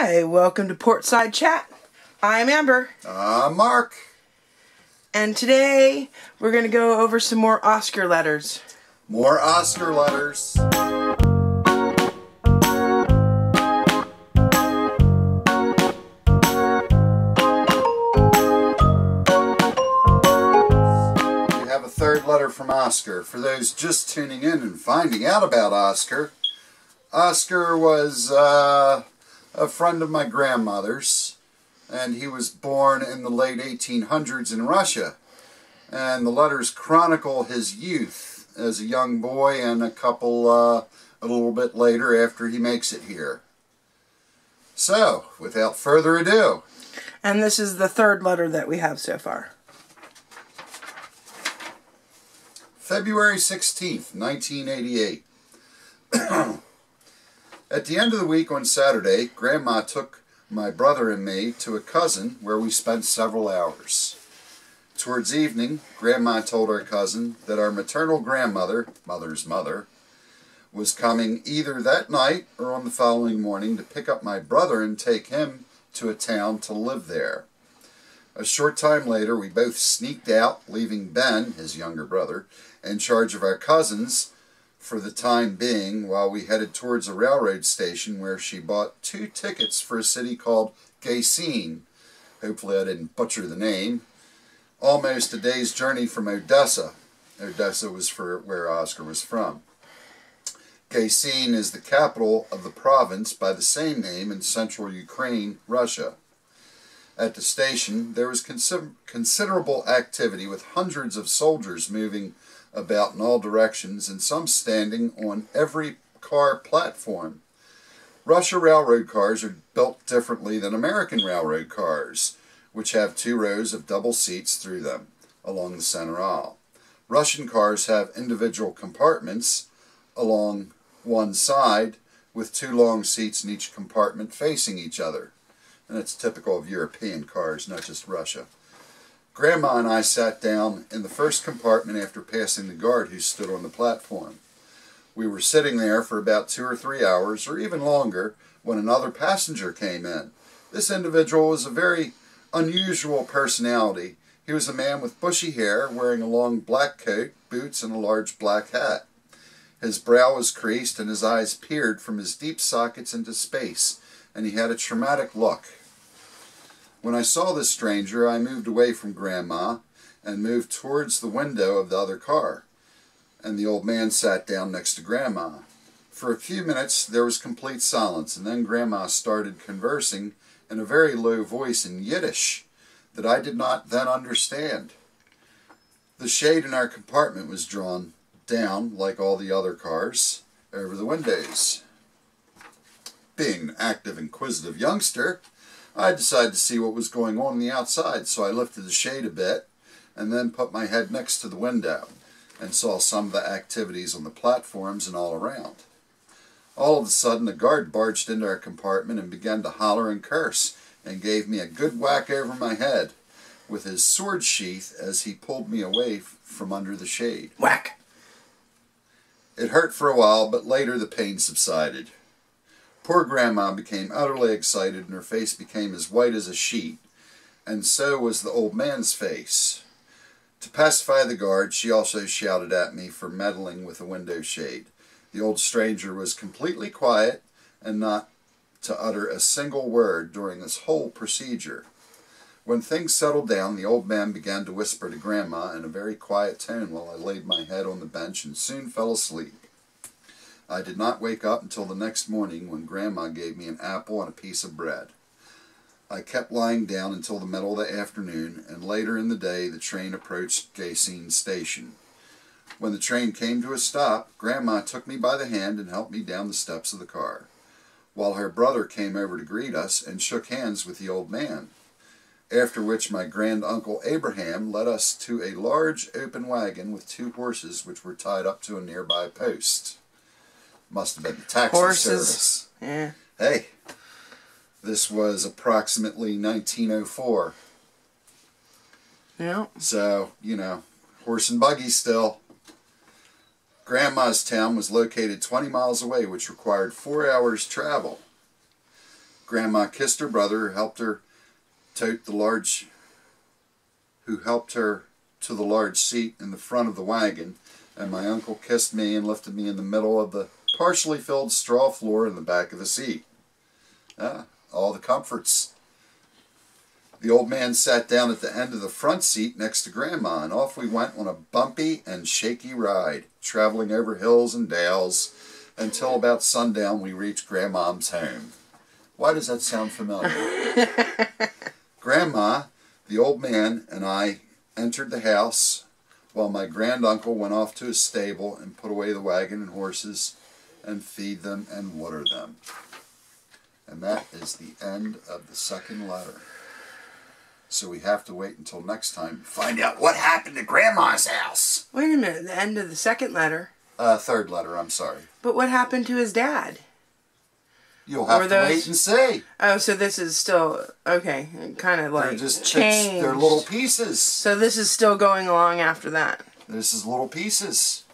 Hi, welcome to Portside Chat. I'm Amber. Mark. And today we're going to go over some more Oscar letters. More Oscar letters. We have a third letter from Oscar. For those just tuning in and finding out about Oscar, Oscar was a friend of my grandmother's, and he was born in the late 1800s in Russia. And the letters chronicle his youth as a young boy and a little bit later after he makes it here. So, without further ado. And this is the third letter that we have so far. February 16th, 1988. At the end of the week on Saturday, Grandma took my brother and me to a cousin where we spent several hours. Towards evening, Grandma told our cousin that our maternal grandmother, mother's mother, was coming either that night or on the following morning to pick up my brother and take him to a town to live there. A short time later, we both sneaked out, leaving Ben, his younger brother, in charge of our cousins for the time being, while we headed towards a railroad station where she bought 2 tickets for a city called Gaysin. Hopefully I didn't butcher the name. Almost a day's journey from Odessa. Odessa was where Oscar was from. Gaysin is the capital of the province by the same name in central Ukraine, Russia. At the station, there was considerable activity with hundreds of soldiers moving about in all directions and some standing on every car platform. Russia railroad cars are built differently than American railroad cars, which have 2 rows of double seats through them along the center aisle. Russian cars have individual compartments along one side with 2 long seats in each compartment facing each other. And it's typical of European cars, not just Russia. Grandma and I sat down in the first compartment after passing the guard who stood on the platform. We were sitting there for about 2 or 3 hours, or even longer, when another passenger came in. This individual was a very unusual personality. He was a man with bushy hair, wearing a long black coat, boots, and a large black hat. His brow was creased and his eyes peered from his deep sockets into space, and he had a traumatic look. When I saw this stranger, I moved away from Grandma and moved towards the window of the other car, and the old man sat down next to Grandma. For a few minutes there was complete silence, and then Grandma started conversing in a very low voice in Yiddish that I did not then understand. The shade in our compartment was drawn down, like all the other cars, over the windows. Being an active, inquisitive youngster, I decided to see what was going on the outside, so I lifted the shade a bit and then put my head next to the window and saw some of the activities on the platforms and all around. All of a sudden, a guard barged into our compartment and began to holler and curse and gave me a good whack over my head with his sword sheath as he pulled me away from under the shade. Whack! It hurt for a while, but later the pain subsided. Poor Grandma became utterly excited and her face became as white as a sheet, and so was the old man's face. To pacify the guard, she also shouted at me for meddling with the window shade. The old stranger was completely quiet and not to utter a single word during this whole procedure. When things settled down, the old man began to whisper to Grandma in a very quiet tone while I laid my head on the bench and soon fell asleep. I did not wake up until the next morning when Grandma gave me an apple and a piece of bread. I kept lying down until the middle of the afternoon, and later in the day the train approached Gaysin station. When the train came to a stop, Grandma took me by the hand and helped me down the steps of the car, while her brother came over to greet us and shook hands with the old man, after which my grand-uncle Abraham led us to a large open wagon with 2 horses which were tied up to a nearby post. Must have been the taxi service. Yeah. Hey, this was approximately 1904. Yeah. So, you know, horse and buggy still. Grandma's town was located 20 miles away, which required 4 hours travel. Grandma kissed her brother, who helped her to the large seat in the front of the wagon, and my uncle kissed me and lifted me in the middle of the partially filled straw floor in the back of the seat. All the comforts. The old man sat down at the end of the front seat next to Grandma, and off we went on a bumpy and shaky ride, traveling over hills and dales until about sundown we reached Grandmom's home. Why does that sound familiar? Grandma, the old man, and I entered the house while my granduncle went off to his stable and put away the wagon and horses and feed them and water them. And that is the end of the second letter. So we have to wait until next time to find out what happened to Grandma's house. Wait a minute, the end of the second letter? Third letter, I'm sorry. But what happened to his dad? You'll have to wait and see. Oh, so this is still, okay, kind of like They're just changed. They're little pieces. So this is still going along after that. This is little pieces.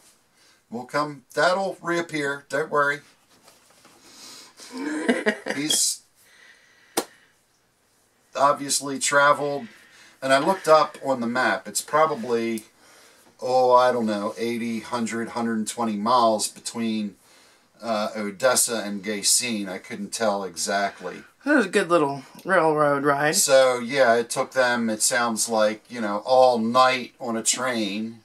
That'll reappear, don't worry. He's obviously traveled, and I looked up on the map. It's probably, I don't know, 80, 100, 120 miles between Odessa and Gaycine. I couldn't tell exactly. That was a good little railroad ride. So, yeah, it took them, it sounds like, all night on a train,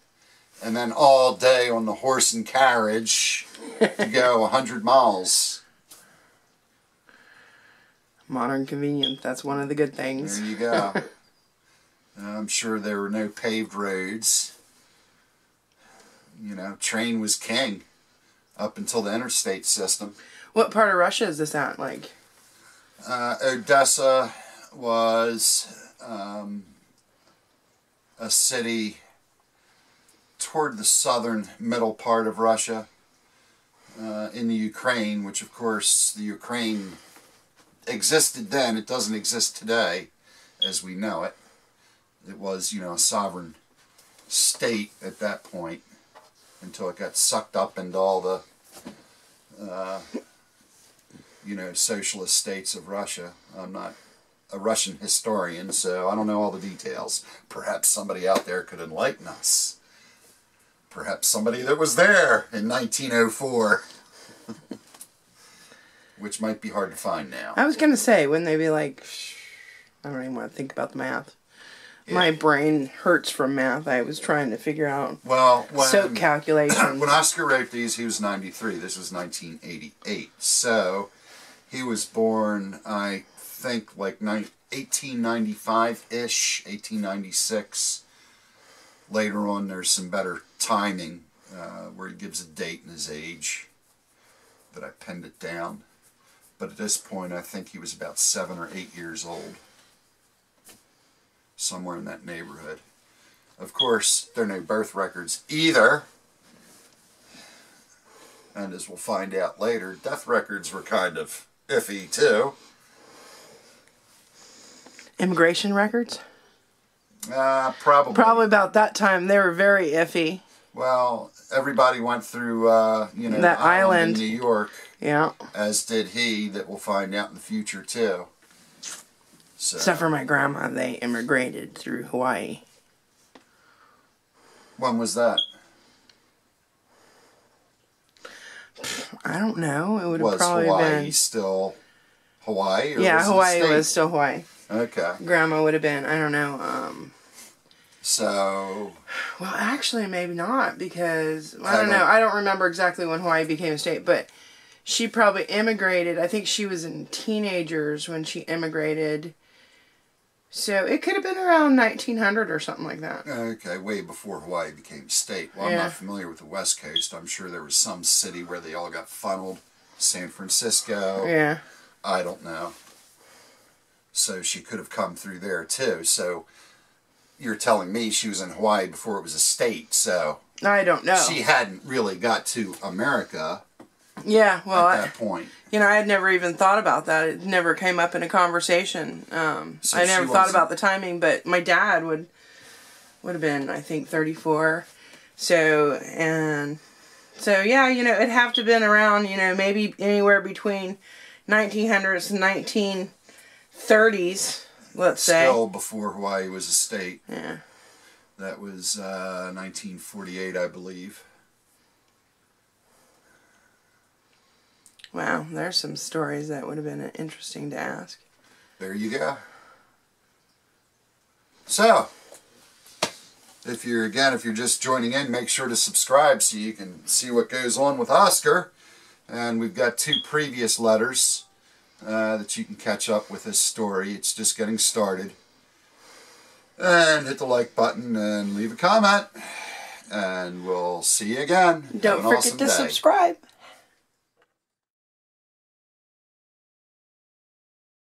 and then all day on the horse and carriage to go 100 miles. Modern convenience, that's one of the good things. There you go. I'm sure there were no paved roads. Train was king up until the interstate system. What part of Russia is this at, like? Odessa was a city toward the southern middle part of Russia in the Ukraine, which of course the Ukraine existed then. It doesn't exist today as we know it. It was, a sovereign state at that point until it got sucked up into all the socialist states of Russia. I'm not a Russian historian, so I don't know all the details. Perhaps somebody out there could enlighten us. Perhaps somebody that was there in 1904. Which might be hard to find now. I was going to say, wouldn't they be like, I don't even want to think about the math. Yeah. My brain hurts from math. I was trying to figure out SOAP calculations. When Oscar wrote these, he was 93. This was 1988. So, he was born, I think, like 1895-ish, 1896. Later on, there's some better timing where he gives a date and his age that I penned it down. But at this point, I think he was about 7 or 8 years old. Somewhere in that neighborhood. Of course, there are no birth records either. And as we'll find out later, death records were kind of iffy too. Immigration records? Probably. Probably about that time, they were very iffy. Well, everybody went through, that island in New York. Yeah. As did he, that we'll find out in the future, too. So. Except for my grandma, they immigrated through Hawaii. When was that? I don't know. It would have probably Hawaii been... Was still Hawaii? Or yeah, was Hawaii it was still Hawaii. Okay. Grandma would have been, I don't know, So... Well, actually, maybe not, because, I don't know. I don't remember exactly when Hawaii became a state, but she probably immigrated. I think she was in teenagers when she immigrated. So it could have been around 1900 or something like that. Okay, way before Hawaii became a state. Well, I'm not familiar with the West Coast. I'm sure there was some city where they all got funneled. San Francisco. Yeah. I don't know. So she could have come through there, too. So... You're telling me she was in Hawaii before it was a state, so... I don't know. She hadn't really got to America at that point. I had never even thought about that. It never came up in a conversation. So I never thought about the timing, but my dad would have been, I think, 34. So, yeah, it'd have to have been around, maybe anywhere between 1900s, 1930s, let's say. Still before Hawaii was a state. Yeah. That was 1948, I believe. Wow, there's some stories that would have been interesting to ask. There you go. So, if you're just joining in, make sure to subscribe so you can see what goes on with Oscar. And we've got 2 previous letters that you can catch up with this story. It's just getting started. And hit the like button and leave a comment. And we'll see you again. Don't forget to subscribe.